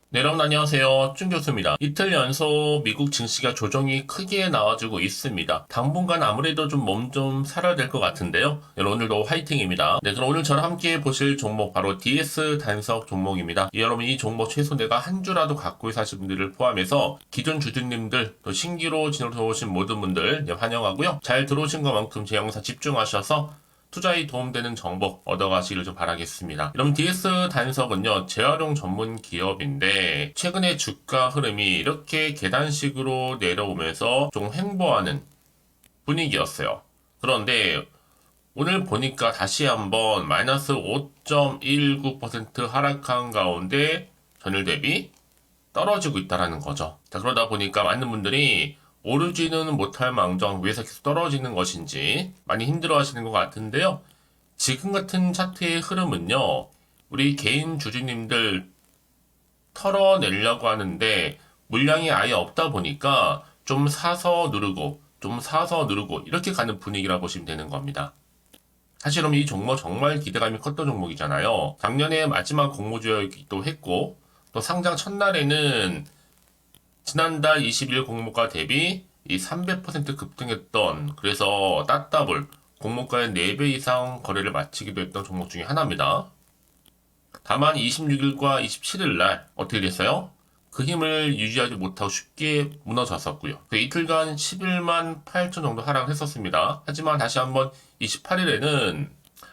네, 여러분 안녕하세요. 준 교수입니다. 이틀 연속 미국 증시가 조정이 크게 나와주고 있습니다. 당분간 아무래도 좀 몸 좀 살아야 될 것 같은데요. 여러분 오늘도 화이팅입니다. 네, 그럼 오늘 저랑 함께 보실 종목 바로 DS 단석 종목입니다. 여러분 이 종목 최소 내가 한 주라도 갖고 사신 분들을 포함해서 기존 주주님들 또 신규로 들어오신 모든 분들 환영하고요. 잘 들어오신 것만큼 제 영상 집중하셔서 투자에 도움되는 정보 얻어가시길 좀 바라겠습니다. 그럼 DS 단석은요, 재활용 전문 기업인데, 최근에 주가 흐름이 이렇게 계단식으로 내려오면서 좀 횡보하는 분위기였어요. 그런데 오늘 보니까 다시 한번 마이너스 5.19% 하락한 가운데 전일 대비 떨어지고 있다라는 거죠. 자, 그러다 보니까 많은 분들이 오르지는 못할 망정 위에서 계속 떨어지는 것인지 많이 힘들어 하시는 것 같은데요. 지금 같은 차트의 흐름은요, 우리 개인 주주님들 털어내려고 하는데 물량이 아예 없다 보니까 좀 사서 누르고 좀 사서 누르고 이렇게 가는 분위기라 보시면 되는 겁니다. 사실은 이 종목 정말 기대감이 컸던 종목이잖아요. 작년에 마지막 공모주였기도 했고 또 상장 첫날에는 지난달 20일 공모가 대비 이 300% 급등했던 그래서 따따블 공모가의 4배 이상 거래를 마치기도 했던 종목 중에 하나입니다. 다만 26일과 27일 날 어떻게 됐어요? 그 힘을 유지하지 못하고 쉽게 무너졌었고요. 그 이틀간 11만 8천 정도 하락을 했었습니다. 하지만 다시 한번 28일에는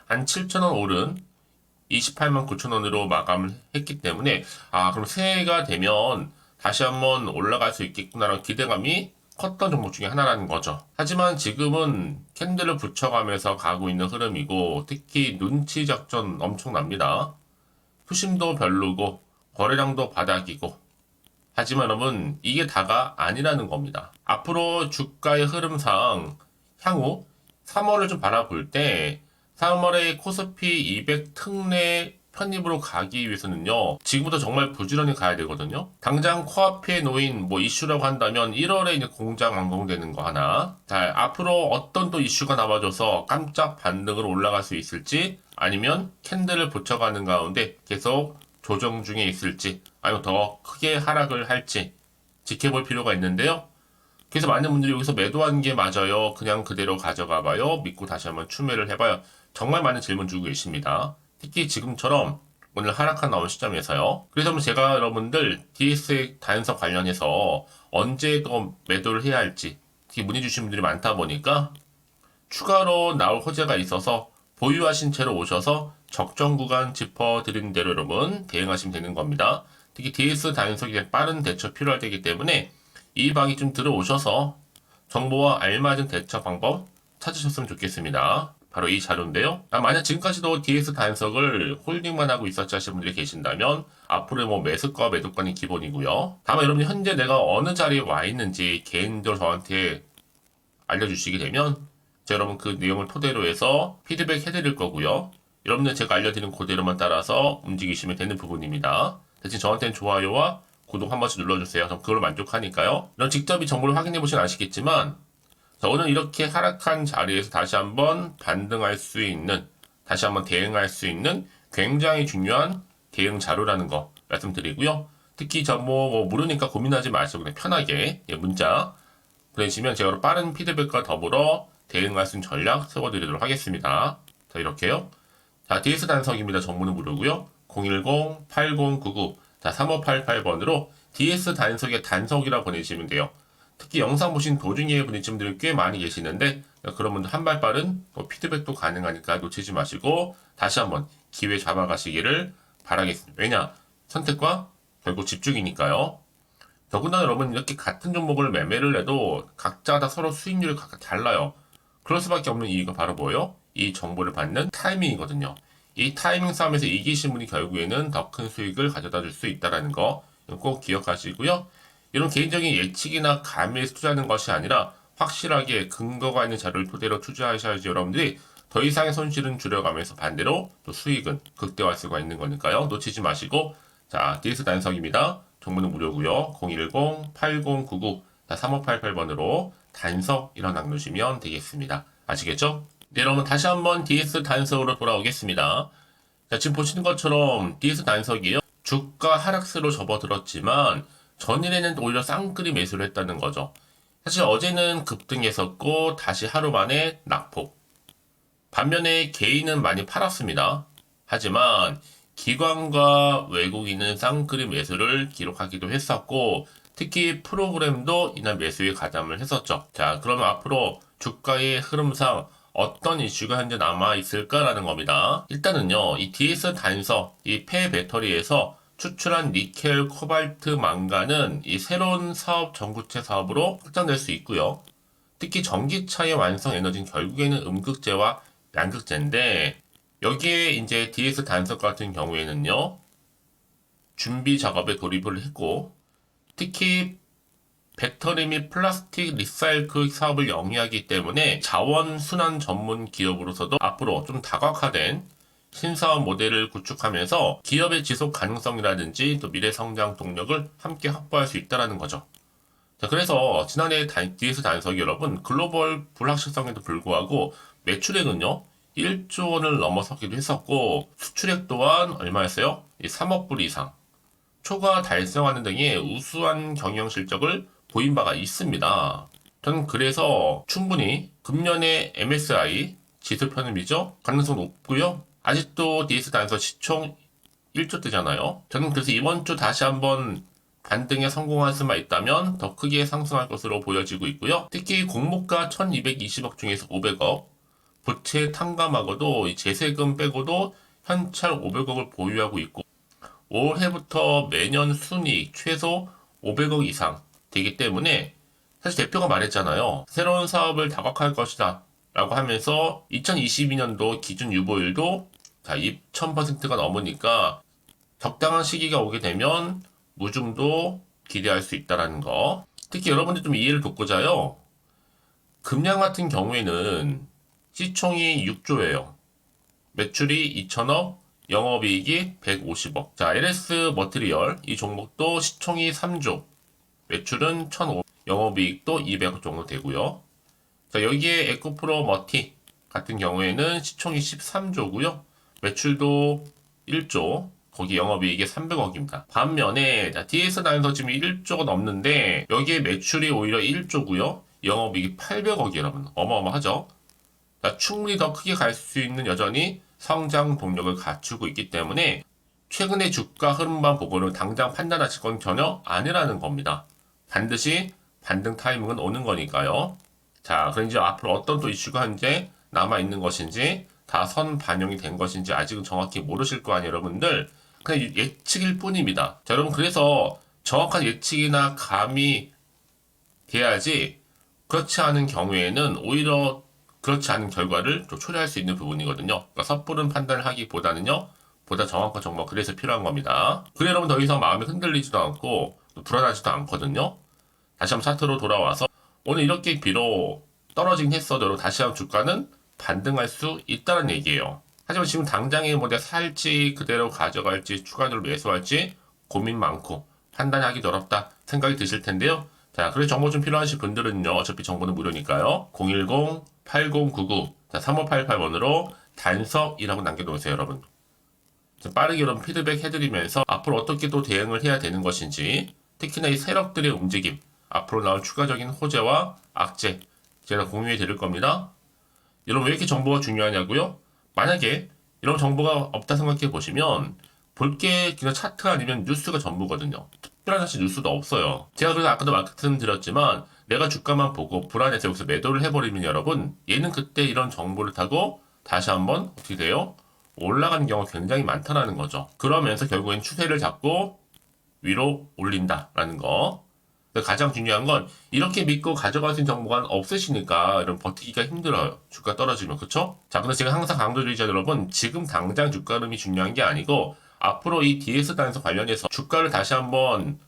한 7천 원 오른 28만 9천 원으로 마감을 했기 때문에 그럼 새해가 되면 다시 한번 올라갈 수 있겠구나라는 기대감이 컸던 종목 중에 하나라는 거죠. 하지만 지금은 캔들을 붙여가면서 가고 있는 흐름이고 특히 눈치 작전 엄청납니다. 투심도 별로고 거래량도 바닥이고 하지만 여러분 이게 다가 아니라는 겁니다. 앞으로 주가의 흐름상 향후 3월을 좀 바라볼 때 3월에 코스피 200 특례 편입으로 가기 위해서는요, 지금부터 정말 부지런히 가야 되거든요. 당장 코앞에 놓인 뭐 이슈라고 한다면 1월에 이제 공장 완공되는 거 하나. 자, 앞으로 어떤 또 이슈가 나와줘서 깜짝 반등으로 올라갈 수 있을지, 아니면 캔들을 붙여가는 가운데 계속 조정 중에 있을지, 아니면 더 크게 하락을 할지 지켜볼 필요가 있는데요. 그래서 많은 분들이 여기서 매도한 게 맞아요. 그냥 그대로 가져가 봐요. 믿고 다시 한번 추매를 해봐요. 정말 많은 질문 주고 계십니다. 특히 지금처럼 오늘 하락한 나온 시점에서요. 그래서 제가 여러분들 DS의 단서 관련해서 언제 더 매도를 해야 할지 특히 문의 주신 분들이 많다 보니까 추가로 나올 호재가 있어서 보유하신 채로 오셔서 적정 구간 짚어드린 대로 여러분 대응하시면 되는 겁니다. 특히 DS 단속에 빠른 대처 필요할 때이기 때문에 이 방이 좀 들어오셔서 정보와 알맞은 대처 방법 찾으셨으면 좋겠습니다. 바로 이 자료인데요. 만약 지금까지도 DS 단석을 홀딩만 하고 있었지 하시는 분들이 계신다면 앞으로 뭐 매수가 매도가는 기본이고요. 다만 여러분이 현재 내가 어느 자리에 와 있는지 개인적으로 저한테 알려주시게 되면 제가 여러분 그 내용을 토대로 해서 피드백 해드릴 거고요. 여러분들 제가 알려드린 그대로만 따라서 움직이시면 되는 부분입니다. 대신 저한테는 좋아요와 구독 한 번씩 눌러주세요. 전 그걸로 만족하니까요. 이런 직접 이 정보를 확인해 보시면 아시겠지만 자, 오늘 이렇게 하락한 자리에서 다시 한번 반등할 수 있는, 다시 한번 대응할 수 있는 굉장히 중요한 대응 자료라는 거 말씀드리고요. 특히 뭐 모르니까 고민하지 마시고 그냥 편하게 문자 보내시면 제가 빠른 피드백과 더불어 대응할 수 있는 전략 세워드리도록 하겠습니다. 자, 이렇게요. 자, DS 단석입니다. 정보는 무료고요. 010-8099 자, 3588번으로 DS 단석의 단석이라 보내시면 돼요. 특히 영상 보신 도중에 부딪힌 분들이 꽤 많이 계시는데 그런 분들 한 발 빠른 피드백도 가능하니까 놓치지 마시고 다시 한번 기회 잡아가시기를 바라겠습니다. 왜냐? 선택과 결국 집중이니까요. 더군다나 여러분 이렇게 같은 종목을 매매를 해도 각자 다 서로 수익률이 각각 달라요. 그럴 수밖에 없는 이유가 바로 뭐예요? 이 정보를 받는 타이밍이거든요. 이 타이밍 싸움에서 이기신 분이 결국에는 더 큰 수익을 가져다 줄 수 있다는 거 꼭 기억하시고요. 이런 개인적인 예측이나 감에서 투자하는 것이 아니라 확실하게 근거가 있는 자료를 토대로 투자하셔야지 여러분들이 더 이상의 손실은 줄여가면서 반대로 또 수익은 극대화할 수가 있는 거니까요. 놓치지 마시고 자, DS 단석입니다. 정보는 무료고요. 010-8099-3588번으로 단석이라고 남겨주시면 되겠습니다. 아시겠죠? 네, 여러분 다시 한번 DS 단석으로 돌아오겠습니다. 자, 지금 보시는 것처럼 DS 단석이에요. 주가 하락세로 접어들었지만 전일에는 오히려 쌍끌이 매수를 했다는 거죠. 사실 어제는 급등했었고 다시 하루 만에 낙폭. 반면에 개인은 많이 팔았습니다. 하지만 기관과 외국인은 쌍끌이 매수를 기록하기도 했었고 특히 프로그램도 이날 매수에 가담을 했었죠. 자, 그러면 앞으로 주가의 흐름상 어떤 이슈가 현재 남아있을까라는 겁니다. 일단은요, 이 DS 단서, 이 폐 배터리에서 추출한 니켈, 코발트, 망간은 이 새로운 사업 전구체 사업으로 확장될 수 있고요. 특히 전기차의 완성 에너지는 결국에는 음극재와 양극재인데 여기에 이제 DS 단석 같은 경우에는요, 준비 작업에 돌입을 했고, 특히 배터리 및 플라스틱 리사이클 사업을 영위하기 때문에 자원 순환 전문 기업으로서도 앞으로 좀 다각화된 신사업 모델을 구축하면서 기업의 지속 가능성이라든지 또 미래 성장 동력을 함께 확보할 수 있다는 거죠. 자, 그래서 지난해 DS 단석이 여러분 글로벌 불확실성에도 불구하고 매출액은요 1조 원을 넘어서기도 했었고 수출액 또한 얼마였어요? 3억 불 이상 초과 달성하는 등의 우수한 경영 실적을 보인 바가 있습니다. 저는 그래서 충분히 금년에 MSI 지수 편입이죠. 가능성 높고요. 아직도 DS 단서 시총 1조대잖아요. 저는 그래서 이번 주 다시 한번 반등에 성공할 수만 있다면 더 크게 상승할 것으로 보여지고 있고요. 특히 공모가 1220억 중에서 500억, 부채 탕감하고도 이 재세금 빼고도 현찰 500억을 보유하고 있고 올해부터 매년 순이익 최소 500억 이상 되기 때문에 사실 대표가 말했잖아요. 새로운 사업을 다각화할 것이다 라고 하면서 2022년도 기준 유보율도 2,000%가 넘으니까 적당한 시기가 오게 되면 무중도 기대할 수 있다는 거. 특히 여러분들 좀 이해를 돕고자요. 금양 같은 경우에는 시총이 6조예요. 매출이 2천억, 영업이익이 150억. 자, LS 머티리얼 이 종목도 시총이 3조, 매출은 1,500억, 영업이익도 200억 정도 되고요. 자, 여기에 에코프로 머티 같은 경우에는 시총이 13조고요. 매출도 1조, 거기 영업이익이 300억입니다. 반면에 DS 단서 지금 1조가 넘는데 여기에 매출이 오히려 1조고요. 영업이익이 800억이 여러분 어마어마하죠. 자, 충분히 더 크게 갈 수 있는 여전히 성장 동력을 갖추고 있기 때문에 최근의 주가 흐름만 보고는 당장 판단하실 건 전혀 아니라는 겁니다. 반드시 반등 타이밍은 오는 거니까요. 자, 그럼 이제 앞으로 어떤 또 이슈가 현재 남아있는 것인지 다 선 반영이 된 것인지 아직은 정확히 모르실 거 아니에요, 여러분들. 그냥 예측일 뿐입니다. 자, 여러분 그래서 정확한 예측이나 감이 돼야지 그렇지 않은 경우에는 오히려 그렇지 않은 결과를 좀 초래할 수 있는 부분이거든요. 그러니까 섣부른 판단을 하기보다는요, 보다 정확한 정보가 그래서 필요한 겁니다. 그래 여러분 더 이상 마음이 흔들리지도 않고 불안하지도 않거든요. 다시 한번 차트로 돌아와서 오늘 이렇게 비록 떨어지긴 했어도 다시 한번 주가는 반등할 수 있다는 얘기예요. 하지만 지금 당장에 뭐 내가 살지 그대로 가져갈지 추가적으로 매수할지 고민 많고 판단하기 어렵다 생각이 드실 텐데요. 자, 그래서 정보 좀 필요하신 분들은요. 어차피 정보는 무료니까요. 010-8099 3588번으로 단석이라고 남겨놓으세요, 여러분. 빠르게 여러분 피드백 해드리면서 앞으로 어떻게 또 대응을 해야 되는 것인지 특히나 이 세력들의 움직임 앞으로 나올 추가적인 호재와 악재 제가 공유해 드릴 겁니다. 여러분 왜 이렇게 정보가 중요하냐고요? 만약에 이런 정보가 없다 생각해 보시면 볼 게 그냥 차트 아니면 뉴스가 전부거든요. 특별한 사실 뉴스도 없어요. 제가 그래서 아까도 말씀드렸지만 내가 주가만 보고 불안해서 여기서 매도를 해버리면 여러분 얘는 그때 이런 정보를 타고 다시 한번 어떻게 돼요? 올라가는 경우가 굉장히 많다라는 거죠. 그러면서 결국엔 추세를 잡고 위로 올린다라는 거. 가장 중요한 건 이렇게 믿고 가져가신 정보가 없으시니까 이런 버티기가 힘들어요. 주가 떨어지면 그쵸? 자, 근데 제가 항상 강조드리죠 여러분. 지금 당장 주가 흐름이 중요한 게 아니고 앞으로 이 DS 단서 관련해서 주가를 다시 한번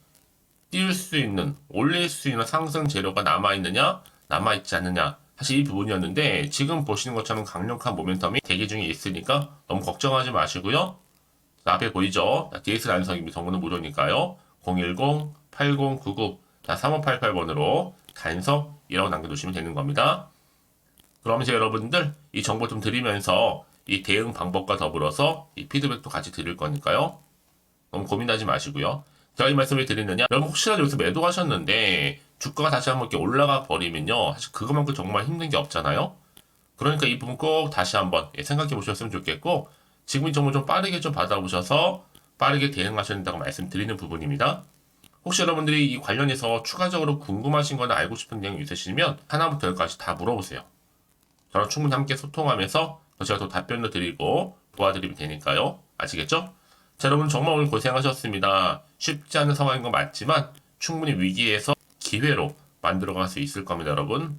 띄울 수 있는 올릴 수 있는 상승 재료가 남아있느냐 남아있지 않느냐 사실 이 부분이었는데 지금 보시는 것처럼 강력한 모멘텀이 대기 중에 있으니까 너무 걱정하지 마시고요. 자, 앞에 보이죠? DS 단서입니다. 정보는 무료니까요. 010-8099 3588번으로 단석이라고 남겨두시면 되는 겁니다. 그러면서 여러분들 이 정보 좀 드리면서 이 대응 방법과 더불어서 이 피드백도 같이 드릴 거니까요. 너무 고민하지 마시고요. 제가 이 말씀을 드리느냐, 여러분 혹시라도 여기서 매도하셨는데 주가가 다시 한번 이렇게 올라가 버리면요, 사실 그것만큼 정말 힘든 게 없잖아요. 그러니까 이 부분 꼭 다시 한번 생각해 보셨으면 좋겠고, 지금 이 정보 좀 빠르게 좀 받아보셔서 빠르게 대응하셔야 된다고 말씀드리는 부분입니다. 혹시 여러분들이 이 관련해서 추가적으로 궁금하신 거나 알고 싶은 내용 있으시면 하나부터 열까지 다 물어보세요. 저랑 충분히 함께 소통하면서 제가 또 답변도 드리고 도와드리면 되니까요. 아시겠죠? 자, 여러분 정말 오늘 고생하셨습니다. 쉽지 않은 상황인 건 맞지만 충분히 위기에서 기회로 만들어갈 수 있을 겁니다, 여러분.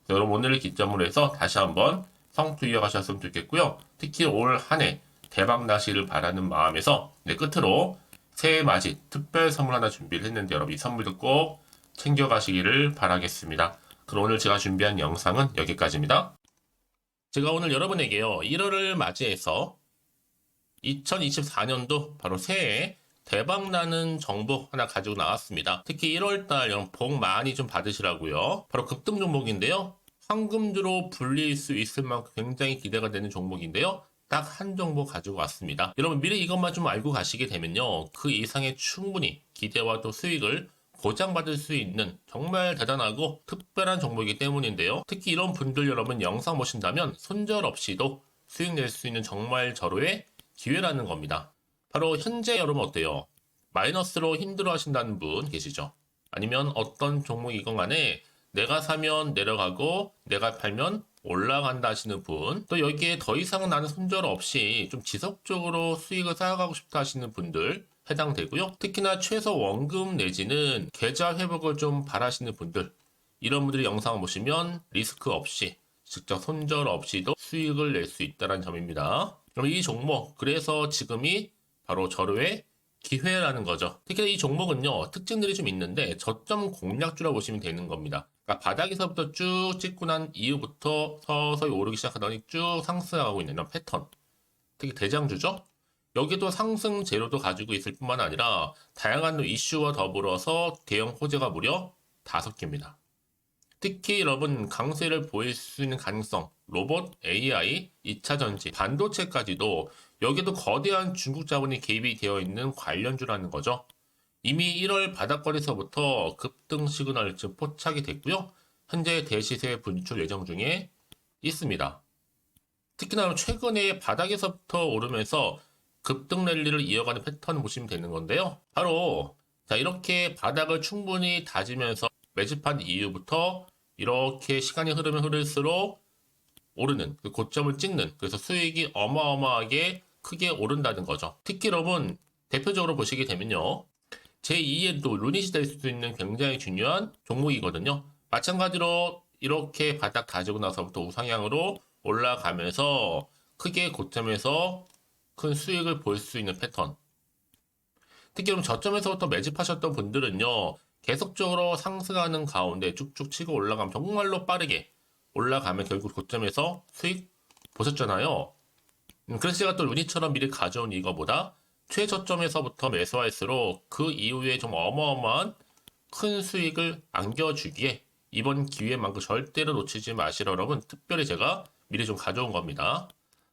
자, 여러분 오늘을 기점으로 해서 다시 한번 성투 이어가셨으면 좋겠고요. 특히 올 한 해 대박 나시를 바라는 마음에서 끝으로 새해 맞이 특별 선물 하나 준비를 했는데 여러분 이 선물도 꼭 챙겨가시기를 바라겠습니다. 그럼 오늘 제가 준비한 영상은 여기까지입니다. 제가 오늘 여러분에게요 1월을 맞이해서 2024년도 바로 새해에 대박나는 정보 하나 가지고 나왔습니다. 특히 1월달 여러분 복 많이 좀 받으시라고요. 바로 급등 종목인데요. 황금주로 불릴 수 있을 만큼 굉장히 기대가 되는 종목인데요. 딱 한 종목 가지고 왔습니다. 여러분 미리 이것만 좀 알고 가시게 되면요. 그 이상의 충분히 기대와 또 수익을 보장받을 수 있는 정말 대단하고 특별한 종목이기 때문인데요. 특히 이런 분들 여러분 영상 보신다면 손절없이도 수익 낼 수 있는 정말 절호의 기회라는 겁니다. 바로 현재 여러분 어때요? 마이너스로 힘들어 하신다는 분 계시죠? 아니면 어떤 종목이건 간에 내가 사면 내려가고 내가 팔면 올라간다 하시는 분, 또 여기에 더 이상 나는 손절 없이 좀 지속적으로 수익을 쌓아가고 싶다 하시는 분들 해당되고요. 특히나 최소 원금 내지는 계좌 회복을 좀 바라시는 분들, 이런 분들이 영상을 보시면 리스크 없이 직접 손절 없이도 수익을 낼 수 있다는 점입니다. 그럼 이 종목, 그래서 지금이 바로 절호의 기회라는 거죠. 특히 이 종목은요, 특징들이 좀 있는데 저점 공략주라고 보시면 되는 겁니다. 그러니까 바닥에서부터 쭉 찍고 난 이후부터 서서히 오르기 시작하더니 쭉 상승하고 있는 이런 패턴. 특히 대장주죠. 여기도 상승 재료도 가지고 있을 뿐만 아니라 다양한 이슈와 더불어서 대형 호재가 무려 5개입니다. 특히 여러분 강세를 보일 수 있는 가능성, 로봇, AI, 2차전지, 반도체까지도 여기도 거대한 중국 자본이 개입이 되어 있는 관련주라는 거죠. 이미 1월 바닥권에서부터 급등 시그널 즉 포착이 됐고요. 현재 대시세 분출 예정 중에 있습니다. 특히나 최근에 바닥에서부터 오르면서 급등 랠리를 이어가는 패턴을 보시면 되는 건데요. 바로 자 이렇게 바닥을 충분히 다지면서 매집한 이후부터 이렇게 시간이 흐르면 흐를수록 오르는 그 고점을 찍는, 그래서 수익이 어마어마하게 크게 오른다는 거죠. 특히 여러분 대표적으로 보시게 되면요. 제2의 또 루닛이 될 수도 있는 굉장히 중요한 종목이거든요. 마찬가지로 이렇게 바닥 다지고 나서부터 우상향으로 올라가면서 크게 고점에서 큰 수익을 볼 수 있는 패턴. 특히 그럼 저점에서부터 매집하셨던 분들은요. 계속적으로 상승하는 가운데 쭉쭉 치고 올라가면 정말로 빠르게 올라가면 결국 고점에서 수익 보셨잖아요. 그래서 제가 또 루닛처럼 미리 가져온 이거보다 최저점에서부터 매수할수록 그 이후에 좀 어마어마한 큰 수익을 안겨주기에 이번 기회만큼 절대로 놓치지 마시라 여러분 특별히 제가 미리 좀 가져온 겁니다.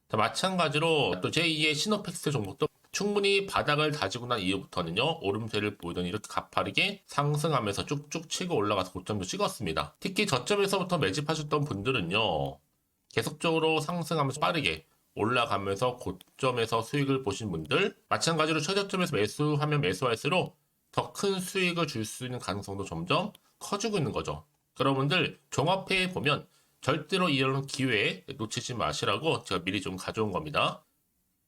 자, 마찬가지로 또 제2의 시노팩스 종목도 충분히 바닥을 다지고 난 이후부터는요 오름세를 보이더니 이렇게 가파르게 상승하면서 쭉쭉 치고 올라가서 고점도 찍었습니다. 특히 저점에서부터 매집하셨던 분들은요 계속적으로 상승하면서 빠르게 올라가면서 고점에서 수익을 보신 분들, 마찬가지로 최저점에서 매수하면 매수할수록 더 큰 수익을 줄 수 있는 가능성도 점점 커지고 있는 거죠. 여러분들 종합해 보면 절대로 이런 기회에 놓치지 마시라고 제가 미리 좀 가져온 겁니다.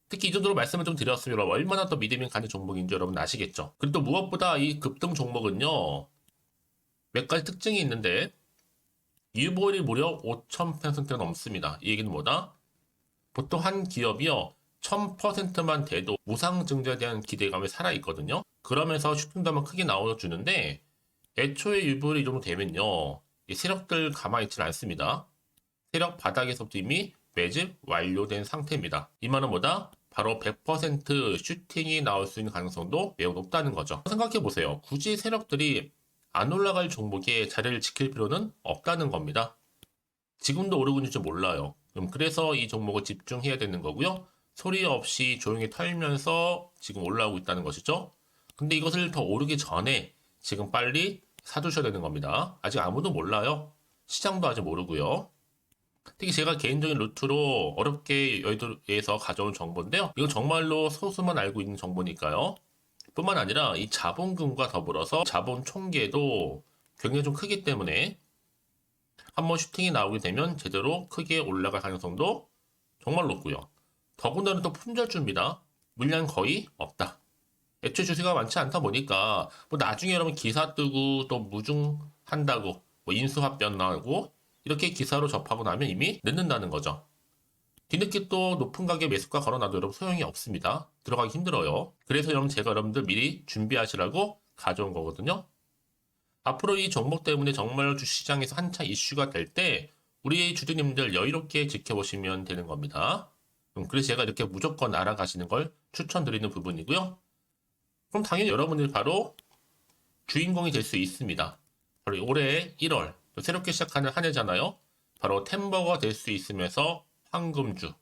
특히 이 정도로 말씀을 좀 드렸으면 얼마나 더 믿음이 가는 종목인지 여러분 아시겠죠? 그리고 또 무엇보다 이 급등 종목은요 몇 가지 특징이 있는데 유보율이 무려 5000%가 넘습니다. 이 얘기는 뭐다? 보통 한 기업이요 1000%만 돼도 무상증자에 대한 기대감이 살아있거든요. 그러면서 슈팅도 한번 크게 나와주는데 애초에 유보율이 이 정도 되면요 이 세력들 가만히 있지는 않습니다. 세력 바닥에서부터 이미 매집 완료된 상태입니다. 이 말은 뭐다? 바로 100% 슈팅이 나올 수 있는 가능성도 매우 높다는 거죠. 생각해보세요. 굳이 세력들이 안 올라갈 종목에 자리를 지킬 필요는 없다는 겁니다. 지금도 오르고 있는지 몰라요. 그래서 이 종목을 집중해야 되는 거고요. 소리 없이 조용히 털면서 지금 올라오고 있다는 것이죠. 근데 이것을 더 오르기 전에 지금 빨리 사두셔야 되는 겁니다. 아직 아무도 몰라요. 시장도 아직 모르고요. 특히 제가 개인적인 루트로 어렵게 여의도에서 가져온 정보인데요. 이건 정말로 소수만 알고 있는 정보니까요. 뿐만 아니라 이 자본금과 더불어서 자본 총계도 굉장히 좀 크기 때문에 한번 슈팅이 나오게 되면 제대로 크게 올라갈 가능성도 정말 높고요. 더군다나 또 품절주입니다. 물량 거의 없다. 애초에 주식가 많지 않다 보니까 뭐 나중에 여러분 기사 뜨고 또 무중한다고 뭐 인수합병 나고 이렇게 기사로 접하고 나면 이미 늦는다는 거죠. 뒤늦게 또 높은 가격에 매수가 걸어놔도 여러분 소용이 없습니다. 들어가기 힘들어요. 그래서 여러분 제가 여러분들 미리 준비하시라고 가져온 거거든요. 앞으로 이 종목 때문에 정말 주시장에서 한창 이슈가 될 때 우리 주주님들 여유롭게 지켜보시면 되는 겁니다. 그래서 제가 이렇게 무조건 알아가시는 걸 추천드리는 부분이고요. 그럼 당연히 여러분들이 바로 주인공이 될 수 있습니다. 바로 올해 1월 새롭게 시작하는 한 해잖아요. 바로 템버가 될 수 있으면서 황금주,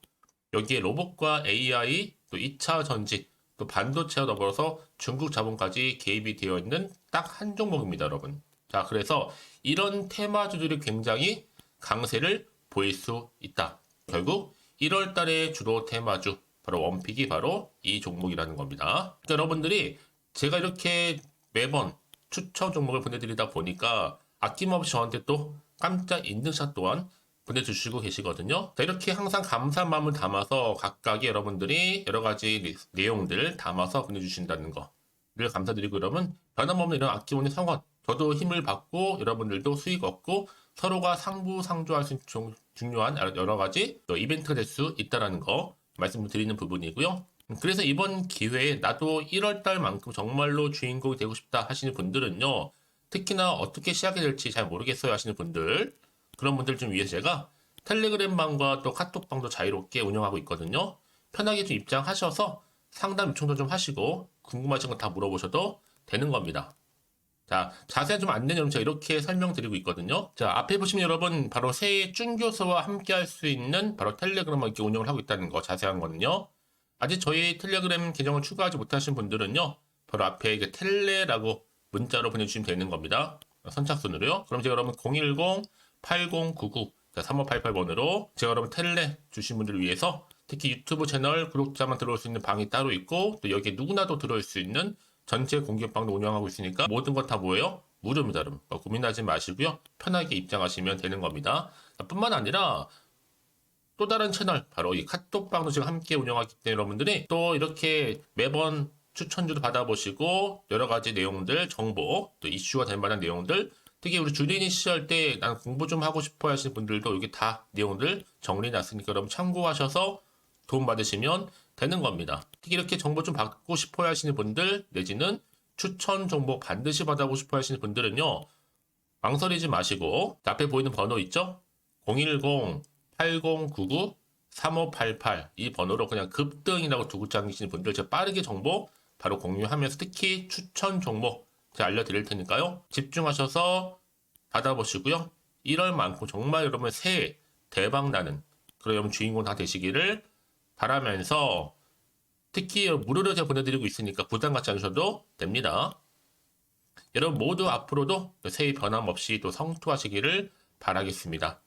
여기에 로봇과 AI, 또 2차 전지, 또 반도체와 더불어서 중국 자본까지 개입이 되어 있는 딱 한 종목입니다, 여러분. 자, 그래서 이런 테마주들이 굉장히 강세를 보일 수 있다. 결국 1월 달에 주로 테마주, 바로 원픽이 바로 이 종목이라는 겁니다. 그러니까 여러분들이 제가 이렇게 매번 추천 종목을 보내드리다 보니까 아낌없이 저한테 또 깜짝 인증샷 또한 보내주시고 계시거든요. 자, 이렇게 항상 감사한 마음을 담아서 각각의 여러분들이 여러 가지 내용들 담아서 보내주신다는 거를 감사드리고, 여러분 변함없는 이런 아낌없는 성원, 저도 힘을 받고 여러분들도 수익 얻고 서로가 상부상조할 수 있는 중요한 여러 가지 이벤트가 될 수 있다는 거 말씀드리는 부분이고요. 그래서 이번 기회에 나도 1월달만큼 정말로 주인공이 되고 싶다 하시는 분들은요, 특히나 어떻게 시작이 될지 잘 모르겠어요 하시는 분들, 그런 분들 좀 위해서 제가 텔레그램방과 또 카톡방도 자유롭게 운영하고 있거든요. 편하게 좀 입장하셔서 상담 요청도 좀 하시고 궁금하신 거 다 물어보셔도 되는 겁니다. 자, 자세한 좀 안내는 제가 이렇게 설명드리고 있거든요. 자, 앞에 보시면 여러분 바로 새해 쭌교수와 함께 할 수 있는 바로 텔레그램을 이렇게 운영을 하고 있다는 거, 자세한 거는요. 아직 저희 텔레그램 계정을 추가하지 못하신 분들은요, 바로 앞에 이게 텔레라고 문자로 보내주시면 되는 겁니다. 선착순으로요. 그럼 제가 여러분 010-8099-3588번으로 제가 여러분 텔레 주신 분들을 위해서 특히 유튜브 채널 구독자만 들어올 수 있는 방이 따로 있고, 또 여기에 누구나도 들어올 수 있는 전체 공개방도 운영하고 있으니까 모든 것 다 뭐예요? 무료입니다, 여러분. 고민하지 마시고요. 편하게 입장하시면 되는 겁니다. 뿐만 아니라 또 다른 채널, 바로 이 카톡방도 지금 함께 운영하기 때문에 여러분들이 또 이렇게 매번 추천주도 받아보시고 여러 가지 내용들, 정보, 또 이슈가 될 만한 내용들, 특히 우리 주린이 시절 때 난 공부 좀 하고 싶어 하시는 분들도 여기 다 내용들 정리해놨으니까 여러분 참고하셔서 도움 받으시면 되는 겁니다. 특히 이렇게 정보 좀 받고 싶어 하시는 분들, 내지는 추천 정보 반드시 받아보고 싶어 하시는 분들은요, 망설이지 마시고 앞에 보이는 번호 있죠? 010-8099-3588 이 번호로 그냥 급등이라고 두고 당기시는 분들 제가 빠르게 정보 바로 공유하면서 특히 추천 종목 제가 알려드릴 테니까요. 집중하셔서 받아보시고요. 1월만큼 정말 여러분 새해 대박나는 그런 여러분 주인공 다 되시기를 바라면서, 특히 무료로 제가 보내드리고 있으니까 부담 갖지 않으셔도 됩니다. 여러분 모두 앞으로도 새해 변함없이 또 성투하시기를 바라겠습니다.